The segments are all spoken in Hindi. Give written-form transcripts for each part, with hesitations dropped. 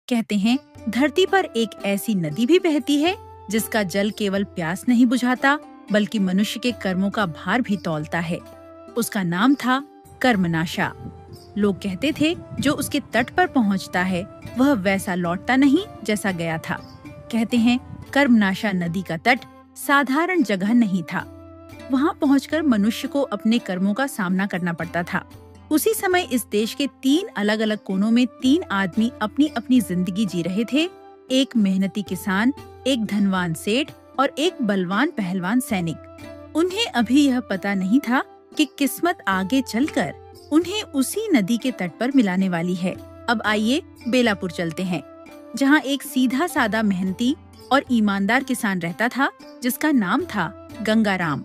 कहते हैं धरती पर एक ऐसी नदी भी बहती है जिसका जल केवल प्यास नहीं बुझाता बल्कि मनुष्य के कर्मों का भार भी तौलता है। उसका नाम था कर्मनाशा। लोग कहते थे जो उसके तट पर पहुंचता है वह वैसा लौटता नहीं जैसा गया था। कहते हैं कर्मनाशा नदी का तट साधारण जगह नहीं था। वहां पहुंचकर मनुष्य को अपने कर्मों का सामना करना पड़ता था। उसी समय इस देश के 3 अलग-अलग कोनों में 3 आदमी अपनी अपनी जिंदगी जी रहे थे। एक मेहनती किसान, एक धनवान सेठ और एक बलवान पहलवान सैनिक। उन्हें अभी यह पता नहीं था कि किस्मत आगे चलकर उन्हें उसी नदी के तट पर मिलाने वाली है। अब आइए बेलापुर चलते हैं, जहाँ एक सीधा सादा मेहनती और ईमानदार किसान रहता था जिसका नाम था गंगाराम।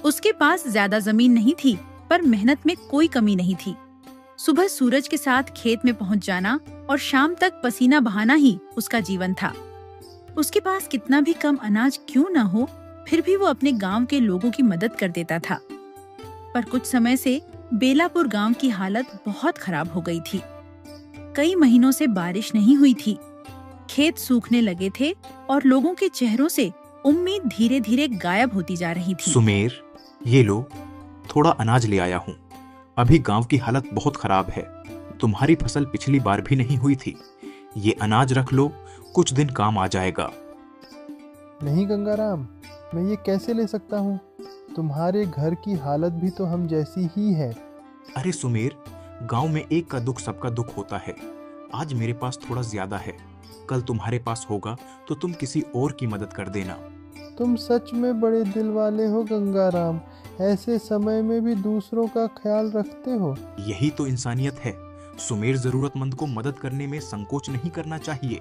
उसके पास ज्यादा जमीन नहीं थी पर मेहनत में कोई कमी नहीं थी। सुबह सूरज के साथ खेत में पहुंच जाना और शाम तक पसीना बहाना ही उसका जीवन था। उसके पास कितना भी कम अनाज क्यों न हो, फिर भी वो अपने गांव के लोगों की मदद कर देता था। पर कुछ समय से बेलापुर गांव की हालत बहुत खराब हो गई थी। कई महीनों से बारिश नहीं हुई थी। खेत सूखने लगे थे और लोगों के चेहरों से उम्मीद धीरे धीरे गायब होती जा रही थी। सुमेर, ये लो, थोड़ा अनाज ले आया हूँ। अभी गांव की हालत बहुत खराब है। तुम्हारी फसल पिछली बार भी नहीं हुई थी। ये अनाज रख लो, कुछ दिन काम आ जाएगा। नहीं गंगाराम, मैं ये कैसे ले सकता हूँ? तुम्हारे घर की हालत भी तो हम जैसी ही है। अरे सुमेर, गांव में एक का दुख सबका दुख होता है। आज मेरे पास थोड़ा ज्यादा है, कल तुम्हारे पास होगा तो तुम किसी और की मदद कर देना। तुम सच में बड़े दिल वाले हो गंगाराम। ऐसे समय में भी दूसरों का ख्याल रखते हो। यही तो इंसानियत है। सुमेर, जरूरतमंद को मदद करने में संकोच नहीं करना चाहिए।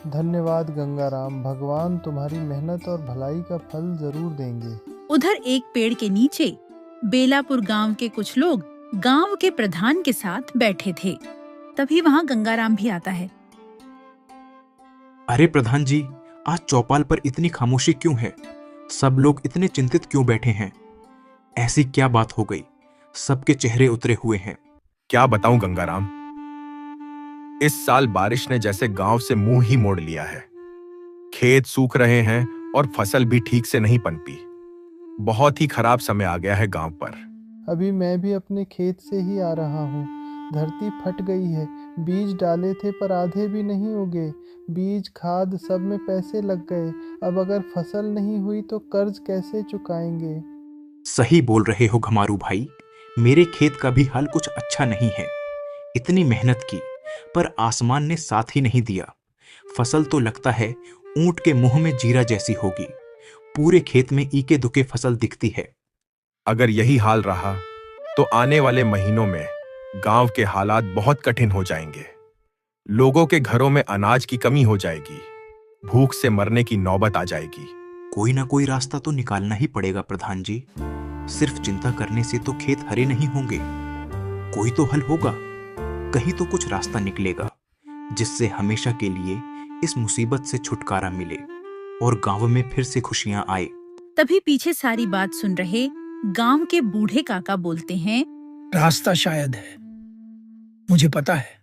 धन्यवाद गंगाराम। भगवान तुम्हारी मेहनत और भलाई का फल जरूर देंगे। उधर एक पेड़ के नीचे बेलापुर गांव के कुछ लोग गांव के प्रधान के साथ बैठे थे। तभी वहां गंगाराम भी आता है। अरे प्रधान जी, आज चौपाल पर इतनी खामोशी क्यों है? सब लोग इतने चिंतित क्यों बैठे हैं? ऐसी क्या बात हो गई? सबके चेहरे उतरे हुए हैं। क्या बताऊं गंगाराम, इस साल बारिश ने जैसे गांव से मुंह ही मोड़ लिया है। खेत सूख रहे हैं और फसल भी ठीक से नहीं पनपी। बहुत ही खराब समय आ गया है गांव पर। अभी मैं भी अपने खेत से ही आ रहा हूँ। धरती फट गई है। बीज डाले थे पर आधे भी नहीं उगे। बीज खाद सब में पैसे लग गए। अब अगर फसल नहीं हुई तो कर्ज कैसे चुकाएंगे? सही बोल रहे हो घमारू भाई। मेरे खेत का भी हाल कुछ अच्छा नहीं है। इतनी मेहनत की पर आसमान ने साथ ही नहीं दिया। फसल तो लगता है ऊंट के मुंह में जीरा जैसी होगी। पूरे खेत में ईके दुके फसल दिखती है। अगर यही हाल रहा तो आने वाले महीनों में गांव के हालात बहुत कठिन हो जाएंगे। लोगों के घरों में अनाज की कमी हो जाएगी। भूख से मरने की नौबत आ जाएगी। कोई ना कोई रास्ता तो निकालना ही पड़ेगा प्रधान जी। सिर्फ चिंता करने से तो खेत हरे नहीं होंगे। कोई तो हल होगा। कहीं तो कुछ रास्ता निकलेगा जिससे हमेशा के लिए इस मुसीबत से छुटकारा मिले और गांव में फिर से खुशियां आए। तभी पीछे सारी बात सुन रहे गांव के बूढ़े काका बोलते हैं, रास्ता शायद है, मुझे पता है,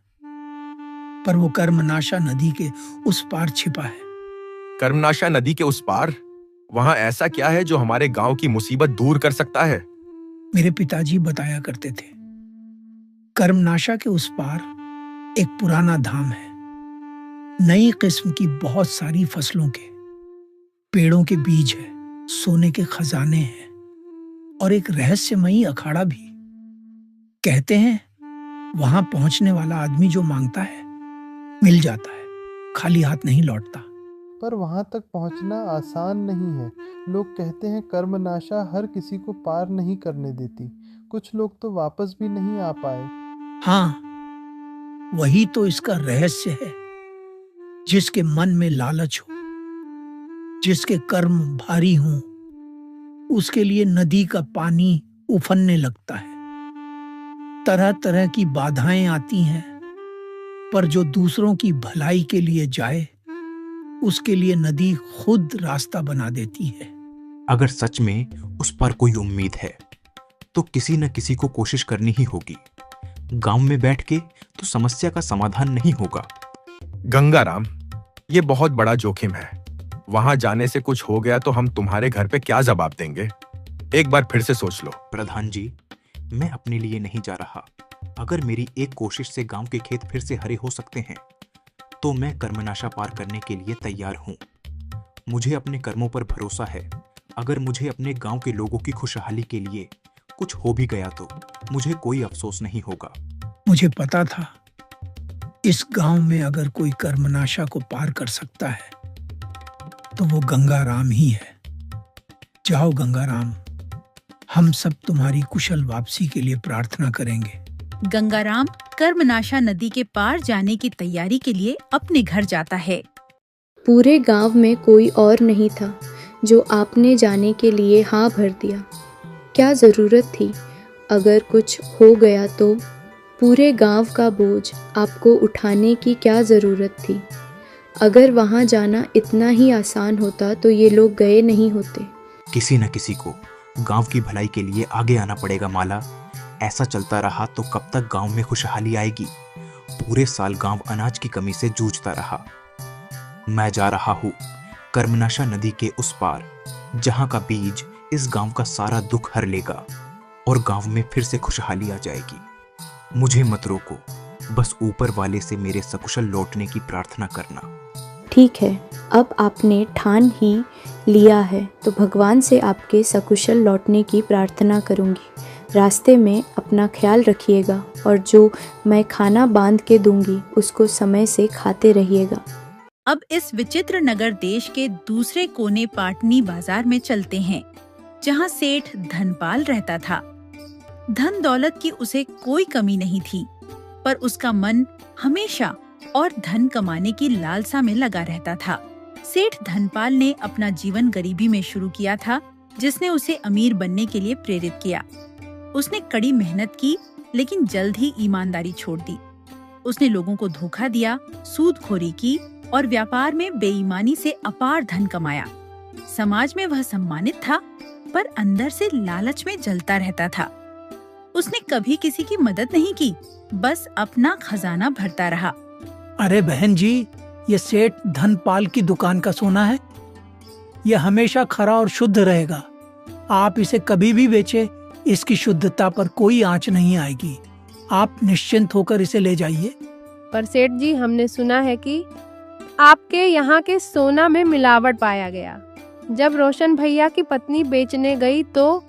पर वो कर्मनाशा नदी के उस पार छिपा है। कर्मनाशा नदी के उस पार? वहां ऐसा क्या है जो हमारे गांव की मुसीबत दूर कर सकता है? मेरे पिताजी बताया करते थे, कर्मनाशा के उस पार एक पुराना धाम है। नई किस्म की बहुत सारी फसलों के पेड़ों के बीज है, सोने के खजाने हैं और एक रहस्यमयी अखाड़ा भी। कहते हैं वहां पहुंचने वाला आदमी जो मांगता है मिल जाता है, खाली हाथ नहीं लौटता। पर वहां तक पहुंचना आसान नहीं है। लोग कहते हैं कर्मनाशा हर किसी को पार नहीं करने देती। कुछ लोग तो वापस भी नहीं आ पाए। हाँ, वही तो इसका रहस्य है। जिसके मन में लालच हो, जिसके कर्म भारी हों, उसके लिए नदी का पानी उफनने लगता है। तरह तरह की बाधाएं आती हैं, पर जो दूसरों की भलाई के लिए जाए उसके लिए नदी खुद रास्ता बना देती है। अगर सच में उस पर कोई उम्मीद है तो किसी न किसी को कोशिश करनी ही होगी। गांव में बैठ के तो समस्या का समाधान नहीं होगा। गंगाराम, ये बहुत बड़ा जोखिम है। वहां जाने से कुछ हो गया तो हम तुम्हारे घर पे क्या जवाब देंगे? एक बार फिर से सोच लो। प्रधान जी, मैं अपने लिए नहीं जा रहा। अगर मेरी एक कोशिश से गांव के खेत फिर से हरे हो सकते हैं तो मैं कर्मनाशा पार करने के लिए तैयार हूं। मुझे अपने कर्मों पर भरोसा है। अगर मुझे अपने गांव के लोगों की खुशहाली के लिए कुछ हो भी गया तो मुझे कोई अफसोस नहीं होगा। मुझे पता था इस गांव में अगर कोई कर्मनाशा को पार कर सकता है तो वो गंगाराम ही है। जाओ गंगाराम, हम सब तुम्हारी कुशल वापसी के लिए प्रार्थना करेंगे। गंगाराम कर्मनाशा नदी के पार जाने की तैयारी के लिए अपने घर जाता है। पूरे गांव में कोई और नहीं था जो आपने जाने के लिए हाँ भर दिया। क्या ज़रूरत थी? अगर कुछ हो गया तो पूरे गांव का बोझ आपको उठाने की क्या ज़रूरत थी? अगर वहां जाना इतना ही आसान होता तो ये लोग गए नहीं होते। किसी न किसी को गांव की भलाई के लिए आगे आना पड़ेगा माला। ऐसा चलता रहा तो कब तक गांव में खुशहाली आएगी? पूरे साल गांव अनाज की कमी से जूझता रहा। मैं जा रहा हूँ कर्मनाशा नदी के उस पार, जहां का बीज इस गांव का सारा दुख हर लेगा और गांव में फिर से खुशहाली आ जाएगी। मुझे मत रोको, बस ऊपर वाले से मेरे सकुशल लौटने की प्रार्थना करना। ठीक है, अब आपने ठान ही लिया है तो भगवान से आपके सकुशल लौटने की प्रार्थना करूंगी। रास्ते में अपना ख्याल रखिएगा और जो मैं खाना बांध के दूंगी उसको समय से खाते रहिएगा। अब इस विचित्र नगर देश के दूसरे कोने पाटनी बाजार में चलते हैं, जहाँ सेठ धनपाल रहता था। धन दौलत की उसे कोई कमी नहीं थी, पर उसका मन हमेशा और धन कमाने की लालसा में लगा रहता था। सेठ धनपाल ने अपना जीवन गरीबी में शुरू किया था, जिसने उसे अमीर बनने के लिए प्रेरित किया। उसने कड़ी मेहनत की, लेकिन जल्द ही ईमानदारी छोड़ दी। उसने लोगों को धोखा दिया, सूदखोरी की और व्यापार में बेईमानी से अपार धन कमाया। समाज में वह सम्मानित था, पर अंदर से लालच में जलता रहता था। उसने कभी किसी की मदद नहीं की, बस अपना खजाना भरता रहा। अरे बहन जी, ये सेठ धनपाल की दुकान का सोना है। यह हमेशा खरा और शुद्ध रहेगा। आप इसे कभी भी बेचे, इसकी शुद्धता पर कोई आंच नहीं आएगी। आप निश्चिंत होकर इसे ले जाइए। पर सेठ जी, हमने सुना है कि आपके यहाँ के सोना में मिलावट पाया गया। जब रोशन भैया की पत्नी बेचने गई तो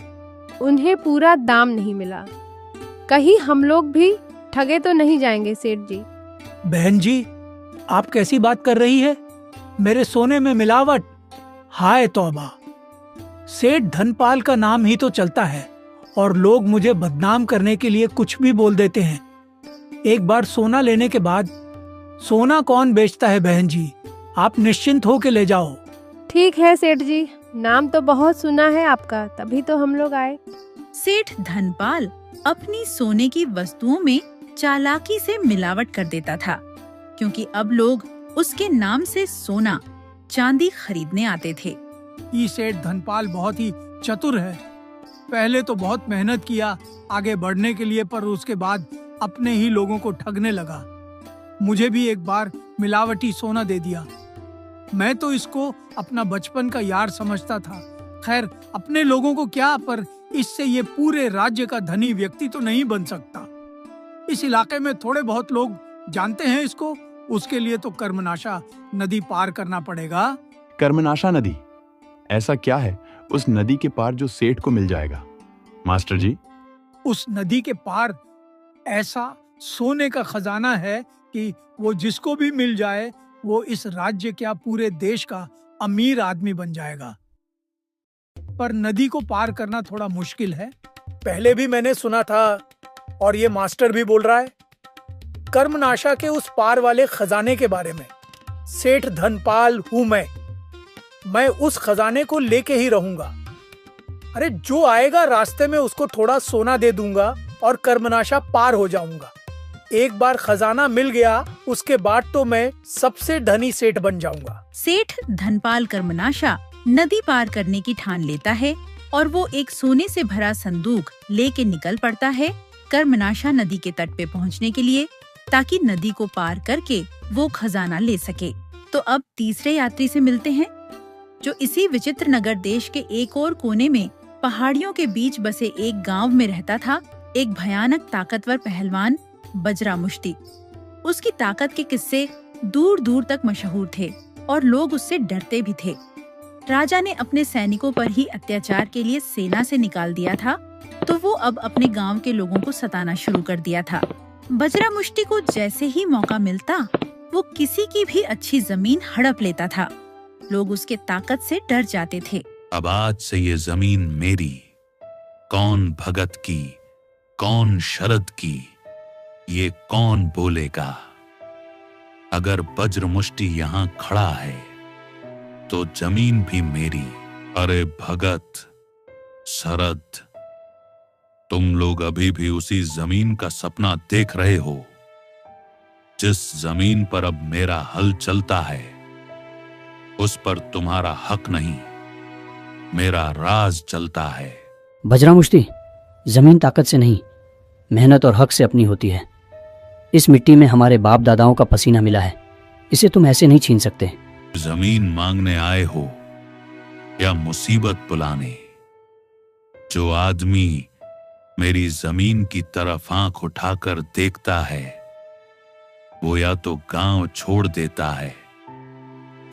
उन्हें पूरा दाम नहीं मिला। कहीं हम लोग भी ठगे तो नहीं जाएंगे सेठ जी? बहन जी, आप कैसी बात कर रही है? मेरे सोने में मिलावट? हाय तौबा! सेठ धनपाल का नाम ही तो चलता है और लोग मुझे बदनाम करने के लिए कुछ भी बोल देते हैं। एक बार सोना लेने के बाद सोना कौन बेचता है बहन जी? आप निश्चिंत होकर ले जाओ। ठीक है सेठ जी, नाम तो बहुत सुना है आपका, तभी तो हम लोग आए। सेठ धनपाल अपनी सोने की वस्तुओं में चालाकी से मिलावट कर देता था, क्योंकि अब लोग उसके नाम से सोना चांदी खरीदने आते थे। ये सेठ धनपाल बहुत ही चतुर है। पहले तो बहुत मेहनत किया आगे बढ़ने के लिए, पर उसके बाद अपने ही लोगों को ठगने लगा। मुझे भी एक बार मिलावटी सोना दे दिया। मैं तो इसको अपना बचपन का यार समझता था। खैर, अपने लोगों को क्या, पर इससे ये पूरे राज्य का धनी व्यक्ति तो नहीं बन सकता। इस इलाके में थोड़े बहुत लोग जानते हैं इसको। उसके लिए तो कर्मनाशा नदी पार करना पड़ेगा। कर्मनाशा नदी? ऐसा क्या है उस नदी के पार जो सेठ को मिल जाएगा? मास्टर जी, उस नदी के पार ऐसा सोने का खजाना है कि वो जिसको भी मिल जाए वो इस राज्य क्या पूरे देश का अमीर आदमी बन जाएगा। पर नदी को पार करना थोड़ा मुश्किल है। पहले भी मैंने सुना था और ये मास्टर भी बोल रहा है, कर्मनाशा के उस पार वाले खजाने के बारे में। सेठ धनपाल हूं मैं उस खजाने को लेके ही रहूंगा। अरे जो आएगा रास्ते में उसको थोड़ा सोना दे दूंगा और कर्मनाशा पार हो जाऊंगा। एक बार खजाना मिल गया, उसके बाद तो मैं सबसे धनी सेठ बन जाऊंगा। सेठ धनपाल कर्मनाशा नदी पार करने की ठान लेता है और वो एक सोने से भरा संदूक लेके निकल पड़ता है कर्मनाशा नदी के तट पे पहुंचने के लिए। ताकि नदी को पार करके वो खजाना ले सके। तो अब तीसरे यात्री से मिलते हैं, जो इसी विचित्र नगर देश के एक और कोने में पहाड़ियों के बीच बसे एक गांव में रहता था। एक भयानक ताकतवर पहलवान बजरा मुश्ती। उसकी ताकत के किस्से दूर दूर तक मशहूर थे और लोग उससे डरते भी थे। राजा ने अपने सैनिकों पर ही अत्याचार के लिए सेना से निकाल दिया था, तो वो अब अपने गांव के लोगों को सताना शुरू कर दिया था। बजरा मुश्ती को जैसे ही मौका मिलता वो किसी की भी अच्छी जमीन हड़प लेता था। लोग उसके ताकत से डर जाते थे। अब आज से ये जमीन मेरी, कौन भगत की, कौन शरद की, ये कौन बोलेगा। अगर वज्र मुष्टि यहां खड़ा है तो जमीन भी मेरी। अरे भगत, शरद, तुम लोग अभी भी उसी जमीन का सपना देख रहे हो जिस जमीन पर अब मेरा हल चलता है। उस पर तुम्हारा हक नहीं, मेरा राज चलता है। बजरा मुश्ती, जमीन ताकत से नहीं, मेहनत और हक से अपनी होती है। इस मिट्टी में हमारे बाप दादाओं का पसीना मिला है, इसे तुम ऐसे नहीं छीन सकते। जमीन मांगने आए हो या मुसीबत बुलाने? जो आदमी मेरी जमीन की तरफ आंख उठाकर देखता है वो या तो गांव छोड़ देता है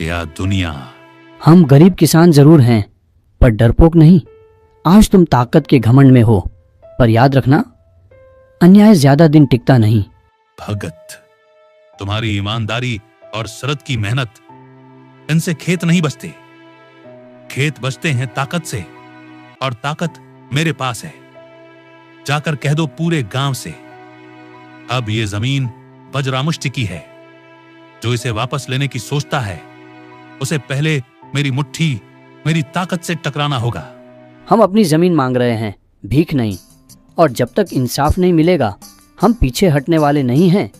या दुनिया। हम गरीब किसान जरूर हैं, पर डरपोक नहीं। आज तुम ताकत के घमंड में हो, पर याद रखना, अन्याय ज्यादा दिन टिकता नहीं। भगत, तुम्हारी ईमानदारी और शरद की मेहनत, इनसे खेत नहीं बचते। खेत बचते हैं ताकत से, और ताकत मेरे पास है। जाकर कह दो पूरे गांव से, अब ये जमीन बजरामुष्टि की है। जो इसे वापस लेने की सोचता है उसे पहले मेरी मुट्ठी, मेरी ताकत से टकराना होगा। हम अपनी जमीन मांग रहे हैं, भीख नहीं, और जब तक इंसाफ नहीं मिलेगा हम पीछे हटने वाले नहीं हैं।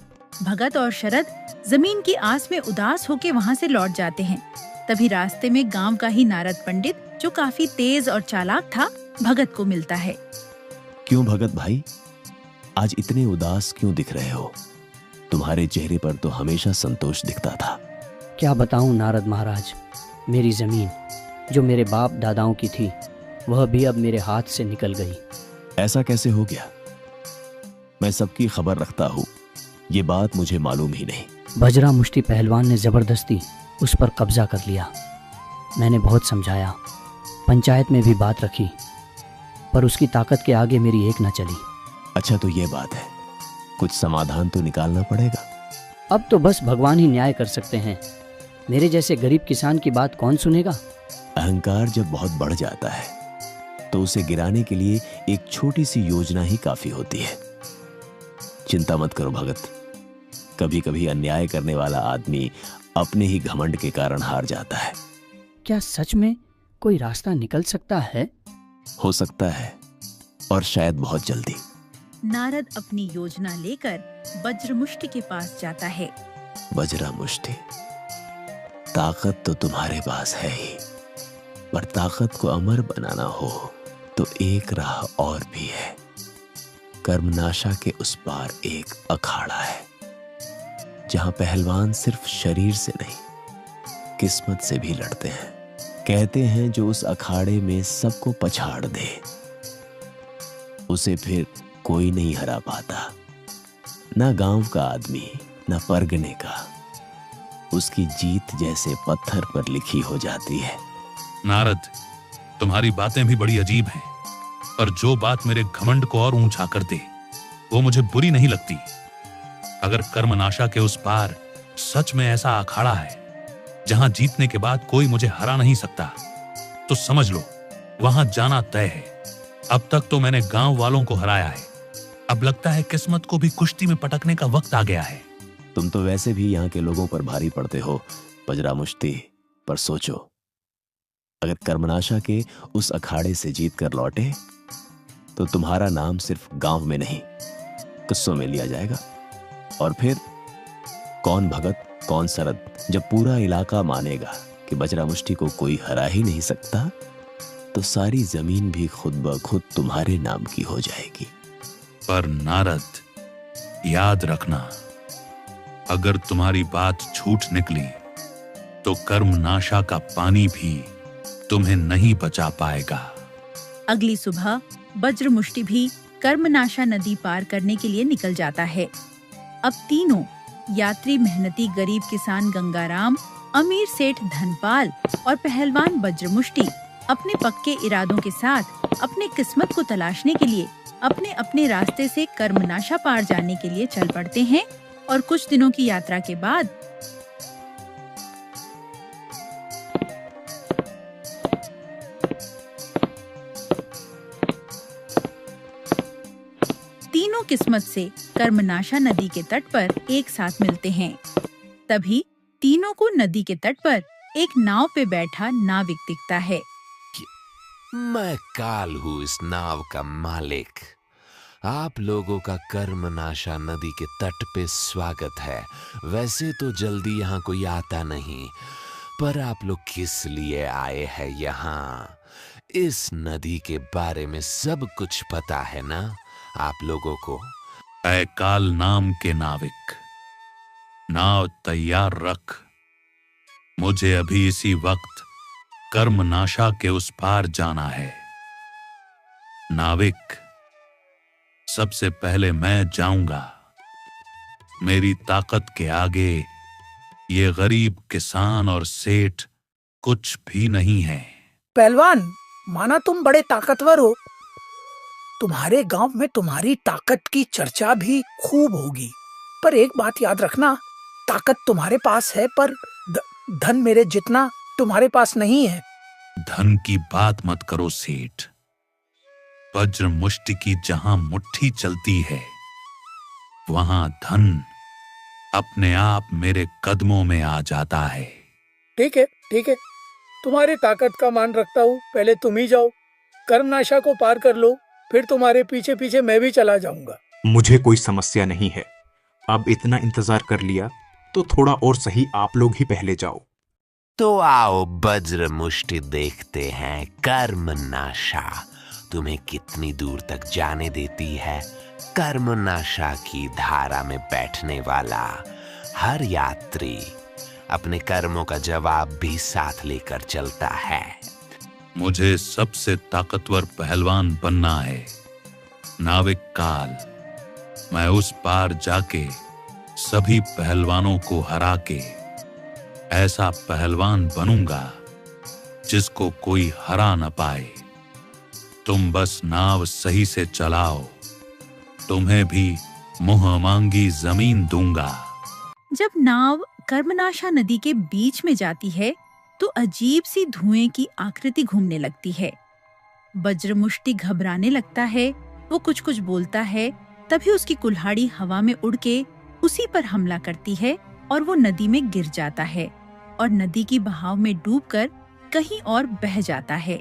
भगत और शरद जमीन की आस में उदास होकर वहाँ से लौट जाते हैं। तभी रास्ते में गांव का ही नारद पंडित, जो काफी तेज और चालाक था, भगत को मिलता है। क्यों भगत भाई, आज इतने उदास क्यों दिख रहे हो? तुम्हारे चेहरे पर तो हमेशा संतोष दिखता था। क्या बताऊं नारद महाराज, मेरी जमीन जो मेरे बाप दादाओं की थी वह भी अब मेरे हाथ से निकल गई। ऐसा कैसे हो गया? मैं सबकी खबर रखता हूँ, ये बात मुझे मालूम ही नहीं। बजरा मुश्ती पहलवान ने जबरदस्ती उस पर कब्जा कर लिया। मैंने बहुत समझाया, पंचायत में भी बात रखी, पर उसकी ताकत के आगे मेरी एक न चली। अच्छा तो ये बात है, कुछ समाधान तो निकालना पड़ेगा। अब तो बस भगवान ही न्याय कर सकते हैं। मेरे जैसे गरीब किसान की बात कौन सुनेगा? अहंकार जब बहुत बढ़ जाता है तो उसे गिराने के लिए एक छोटी सी योजना ही काफी होती है। चिंता मत करो भगत, कभी कभी अन्याय करने वाला आदमी अपने ही घमंड के कारण हार जाता है। क्या सच में कोई रास्ता निकल सकता है? हो सकता है, और शायद बहुत जल्दी। नारद अपनी योजना लेकर वज्रमुष्टि के पास जाता है। वज्रमुष्टि, ताकत तो तुम्हारे पास है ही, पर ताकत को अमर बनाना हो तो एक राह और भी है। कर्मनाशा के उस पार एक अखाड़ा है, जहां पहलवान सिर्फ शरीर से नहीं किस्मत से भी लड़ते हैं। कहते हैं जो उस अखाड़े में सबको पछाड़ दे उसे फिर कोई नहीं हरा पाता, ना गांव का आदमी, ना परगने का। उसकी जीत जैसे पत्थर पर लिखी हो जाती है। नारद, तुम्हारी बातें भी बड़ी अजीब हैं, पर जो बात मेरे घमंड को और ऊंचा कर दे वो मुझे बुरी नहीं लगती। अगर कर्मनाशा के उस पार सच में ऐसा अखाड़ा है जहां जीतने के बाद कोई मुझे हरा नहीं सकता, तो समझ लो वहां जाना तय है। अब तक तो मैंने गांव वालों को हराया है, अब लगता है किस्मत को भी कुश्ती में पटकने का वक्त आ गया है। तुम तो वैसे भी यहाँ के लोगों पर भारी पड़ते हो वज्रमुष्टि, पर सोचो, अगर कर्मनाशा के उस अखाड़े से जीत कर लौटे तो तुम्हारा नाम सिर्फ गांव में नहीं किस्सों में लिया जाएगा। और फिर कौन भगत कौन शरद, जब पूरा इलाका मानेगा कि वज्रमुष्टि को कोई हरा ही नहीं सकता, तो सारी जमीन भी खुद ब खुद तुम्हारे नाम की हो जाएगी। पर नारद, याद रखना, अगर तुम्हारी बात झूठ निकली तो कर्मनाशा का पानी भी तुम्हें नहीं बचा पाएगा। अगली सुबह वज्रमुष्टि भी कर्मनाशा नदी पार करने के लिए निकल जाता है। अब तीनों यात्री मेहनती गरीब किसान गंगाराम, अमीर सेठ धनपाल और पहलवान वज्रमुष्टि अपने पक्के इरादों के साथ अपने किस्मत को तलाशने के लिए अपने अपने रास्ते से कर्मनाशा पार जाने के लिए चल पड़ते हैं। और कुछ दिनों की यात्रा के बाद तीनों किस्मत से कर्मनाशा नदी के तट पर एक साथ मिलते हैं। तभी तीनों को नदी के तट पर एक नाव पे बैठा नाविक दिखता है। मैं काल हूँ इस नाव का मालिक। आप लोगों का कर्मनाशा नदी के तट पे स्वागत है। वैसे तो जल्दी यहाँ कोई आता नहीं, पर आप लोग किस लिए आए हैं यहाँ? इस नदी के बारे में सब कुछ पता है ना आप लोगों को? ऐ काल नाम के नाविक, नाव तैयार रख। मुझे अभी इसी वक्त कर्मनाशा के उस पार जाना है। नाविक, सबसे पहले मैं जाऊंगा। मेरी ताकत के आगे ये गरीब किसान और सेठ कुछ भी नहीं है। पहलवान, माना तुम बड़े ताकतवर हो, तुम्हारे गांव में तुम्हारी ताकत की चर्चा भी खूब होगी, पर एक बात याद रखना, ताकत तुम्हारे पास है पर धन मेरे जितना तुम्हारे पास नहीं है। धन की बात मत करो सेठ। वज्र मुष्टि की जहां मुट्ठी चलती है वहां धन अपने आप मेरे कदमों में आ जाता है। ठीक है, तुम्हारी ताकत का मान रखता हूँ। पहले तुम ही जाओ, कर्मनाशा को पार कर लो, फिर तुम्हारे पीछे पीछे मैं भी चला जाऊंगा। मुझे कोई समस्या नहीं है। अब इतना इंतजार कर लिया तो थोड़ा और सही आप लोग ही पहले जाओ। तो आओ वज्र मुष्टि, देखते हैं कर्मनाशा तुम्हें कितनी दूर तक जाने देती है। कर्मनाशा की धारा में बैठने वाला हर यात्री अपने कर्मों का जवाब भी साथ लेकर चलता है। मुझे सबसे ताकतवर पहलवान बनना है। नाविक काल, मैं उस पार जाके सभी पहलवानों को हरा के ऐसा पहलवान बनूंगा जिसको कोई हरा न पाए। तुम बस नाव सही से चलाओ, तुम्हें भी मुंह मांगी जमीन दूंगा। जब नाव कर्मनाशा नदी के बीच में जाती है तो अजीब सी धुएं की आकृति घूमने लगती है। वज्रमुष्टि घबराने लगता है, वो कुछ कुछ बोलता है। तभी उसकी कुल्हाड़ी हवा में उड़ के उसी पर हमला करती है और वो नदी में गिर जाता है और नदी की बहाव में डूबकर कहीं और बह जाता है।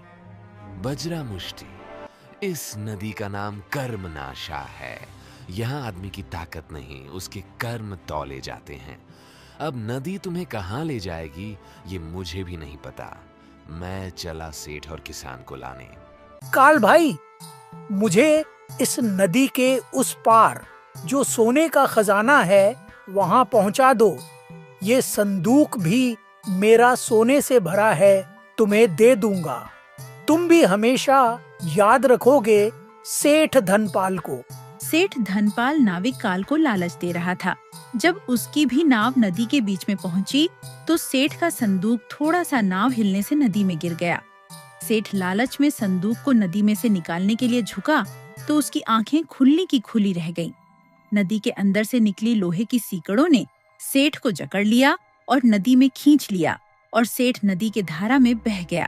वज्रमुष्टि, इस नदी का नाम कर्मनाशा है। यहाँ आदमी की ताकत नहीं, उसके कर्म तौले जाते हैं। अब नदी तुम्हें कहाँ ले जाएगी ये मुझे भी नहीं पता। मैं चला सेठ और किसान को लाने। काल भाई, मुझे इस नदी के उस पार जो सोने का खजाना है वहां पहुंचा दो। ये संदूक भी मेरा सोने से भरा है, तुम्हें दे दूंगा। तुम भी हमेशा याद रखोगे सेठ धनपाल को। सेठ धनपाल नाविक काल को लालच दे रहा था। जब उसकी भी नाव नदी के बीच में पहुंची तो सेठ का संदूक थोड़ा सा नाव हिलने से नदी में गिर गया। सेठ लालच में संदूक को नदी में से निकालने के लिए झुका तो उसकी आंखें खुलनी की खुली रह गईं। नदी के अंदर से निकली लोहे की सीकड़ों ने सेठ को जकड़ लिया और नदी में खींच लिया और सेठ नदी के धारा में बह गया।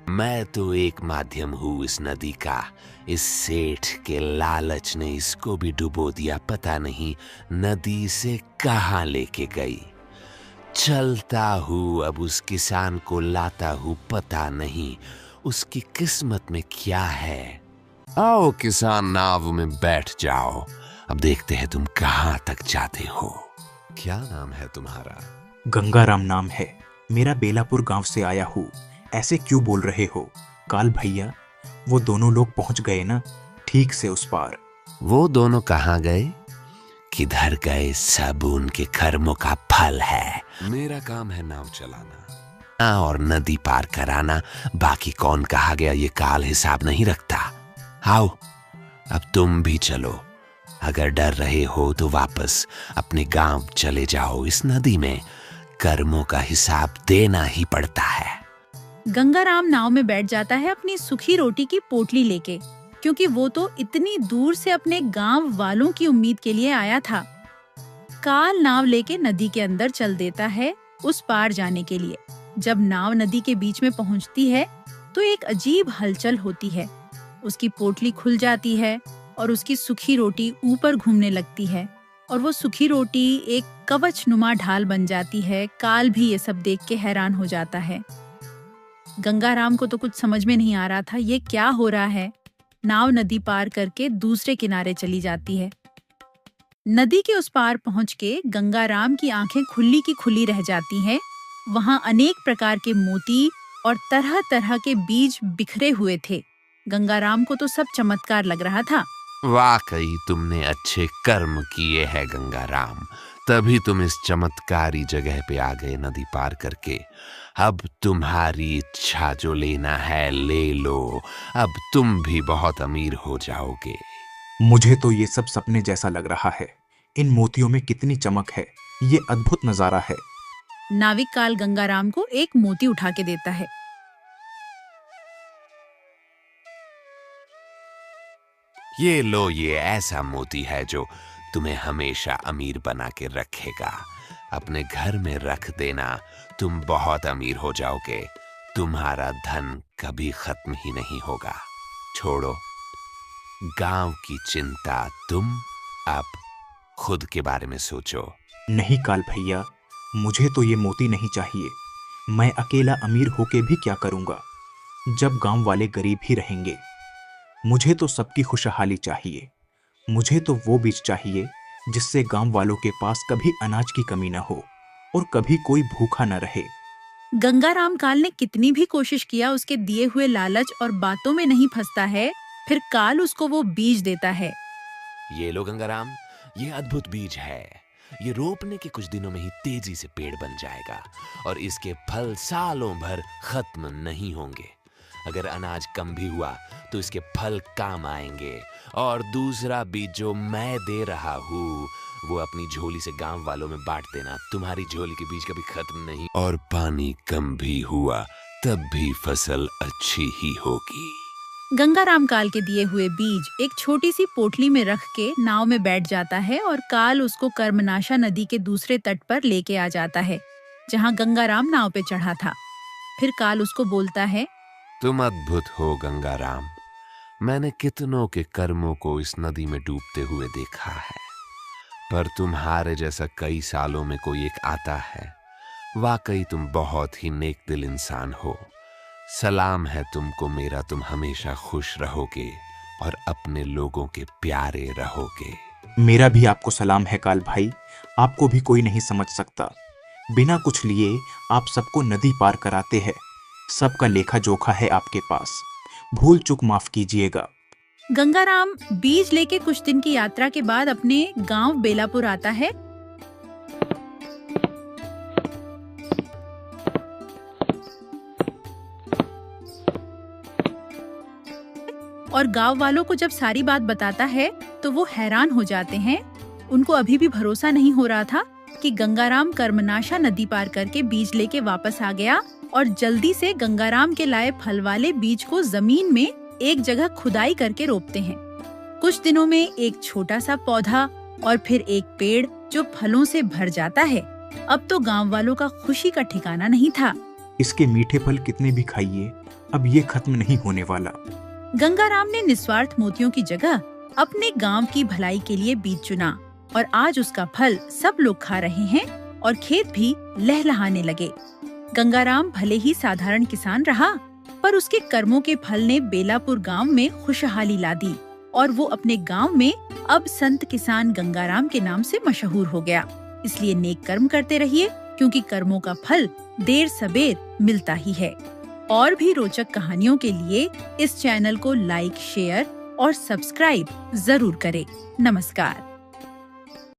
मैं तो एक माध्यम हूँ इस नदी का। इस सेठ के लालच ने इसको भी डुबो दिया। पता नहीं नदी से कहाँ लेके गई। चलता हूँ, अब उस किसान को लाता हूँ। पता नहीं उसकी किस्मत में क्या है। आओ किसान, नाव में बैठ जाओ। अब देखते हैं तुम कहाँ तक जाते हो। क्या नाम है तुम्हारा? गंगाराम नाम है। मेरा बेलापुर गांव से आया हूँ। ऐसे क्यों बोल रहे हो? काल भैया, वो दोनों लोग पहुंच गए ना ठीक से उस पार। वो दोनों कहाँ गए? किधर गए सब उनके कर्मों का फल है। मेरा काम है नाव चलाना और नदी पार कराना। बाकी कौन कहा गया ये काल हिसाब नहीं रखता। आओ अब तुम भी चलो। अगर डर रहे हो तो वापस अपने गांव चले जाओ। इस नदी में कर्मों का हिसाब देना ही पड़ता है। गंगाराम नाव में बैठ जाता है अपनी सूखी रोटी की पोटली लेके, क्योंकि वो तो इतनी दूर से अपने गांव वालों की उम्मीद के लिए आया था। काल नाव लेके नदी के अंदर चल देता है उस पार जाने के लिए। जब नाव नदी के बीच में पहुंचती है तो एक अजीब हलचल होती है। उसकी पोटली खुल जाती है और उसकी सूखी रोटी ऊपर घूमने लगती है और वो सूखी रोटी एक कवच नुमा ढाल बन जाती है। काल भी ये सब देख के हैरान हो जाता है। गंगाराम को तो कुछ समझ में नहीं आ रहा था ये क्या हो रहा है। नाव नदी पार करके दूसरे किनारे चली जाती है। नदी के उस पार पहुंच के गंगाराम की आंखें खुली की खुली रह जाती हैं। वहां अनेक प्रकार के मोती और तरह तरह के बीज बिखरे हुए थे। गंगाराम को तो सब चमत्कार लग रहा था। वाकई तुमने अच्छे कर्म किए हैं गंगाराम, तभी तुम इस चमत्कारी जगह पे आ गए नदी पार करके। अब तुम्हारी इच्छा जो लेना है ले लो। अब तुम भी बहुत अमीर हो जाओगे। मुझे तो ये सब सपने जैसा लग रहा है। इन मोतियों में कितनी चमक है, ये अद्भुत नजारा है। नाविक काल गंगाराम को एक मोती उठा के देता है। ये लो, ये ऐसा मोती है जो तुम्हें हमेशा अमीर बना के रखेगा। अपने घर में रख देना, तुम बहुत अमीर हो जाओगे। तुम्हारा धन कभी खत्म ही नहीं होगा। छोड़ो गांव की चिंता, तुम अब खुद के बारे में सोचो। नहीं काल भैया, मुझे तो ये मोती नहीं चाहिए। मैं अकेला अमीर होके भी क्या करूंगा जब गांव वाले गरीब ही रहेंगे। मुझे तो सबकी खुशहाली चाहिए। मुझे तो वो बीज चाहिए जिससे गांव वालों के पास कभी अनाज की कमी न हो और कभी कोई भूखा न रहे। गंगाराम काल ने कितनी भी कोशिश किया उसके दिए हुए लालच और बातों में नहीं फंसता है। फिर काल उसको वो बीज देता है। ये लो गंगाराम, ये अद्भुत बीज है। ये रोपने के कुछ दिनों में ही तेजी से पेड़ बन जाएगा और इसके फल सालों भर खत्म नहीं होंगे। अगर अनाज कम भी हुआ तो इसके फल काम आएंगे। और दूसरा बीज जो मैं दे रहा हूँ वो अपनी झोली से गांव वालों में बांट देना। तुम्हारी झोली के बीज कभी खत्म नहीं, और पानी कम भी हुआ तब भी फसल अच्छी ही होगी। गंगाराम काल के दिए हुए बीज एक छोटी सी पोटली में रख के नाव में बैठ जाता है और काल उसको कर्मनाशा नदी के दूसरे तट पर लेके आ जाता है जहाँ गंगाराम नाव पे चढ़ा था। फिर काल उसको बोलता है, तुम अद्भुत हो गंगाराम। मैंने कितनों के कर्मों को इस नदी में डूबते हुए देखा है, पर तुम्हारे जैसा कई सालों में कोई एक आता है। वाकई तुम बहुत ही नेक दिल इंसान हो। सलाम है तुमको मेरा। तुम हमेशा खुश रहोगे और अपने लोगों के प्यारे रहोगे। मेरा भी आपको सलाम है काल भाई। आपको भी कोई नहीं समझ सकता। बिना कुछ लिए आप सबको नदी पार कराते हैं। सबका लेखा जोखा है आपके पास। भूल चूक माफ कीजिएगा। गंगाराम बीज लेके कुछ दिन की यात्रा के बाद अपने गांव बेलापुर आता है। और गांव वालों को जब सारी बात बताता है तो वो हैरान हो जाते हैं। उनको अभी भी भरोसा नहीं हो रहा था कि गंगाराम कर्मनाशा नदी पार करके बीज लेके वापस आ गया और जल्दी से गंगाराम के लाए फल वाले बीज को जमीन में एक जगह खुदाई करके रोपते हैं। कुछ दिनों में एक छोटा सा पौधा और फिर एक पेड़ जो फलों से भर जाता है। अब तो गांव वालों का खुशी का ठिकाना नहीं था। इसके मीठे फल कितने भी खाइए, अब ये खत्म नहीं होने वाला। गंगाराम ने निस्वार्थ मोतियों की जगह अपने गांव की भलाई के लिए बीज चुना और आज उसका फल सब लोग खा रहे हैं और खेत भी लहलहाने लगे। गंगाराम भले ही साधारण किसान रहा, पर उसके कर्मों के फल ने बेलापुर गांव में खुशहाली ला दी और वो अपने गांव में अब संत किसान गंगाराम के नाम से मशहूर हो गया। इसलिए नेक कर्म करते रहिए, क्योंकि कर्मों का फल देर सबेर मिलता ही है। और भी रोचक कहानियों के लिए इस चैनल को लाइक, शेयर और सब्सक्राइब जरूर करें। नमस्कार।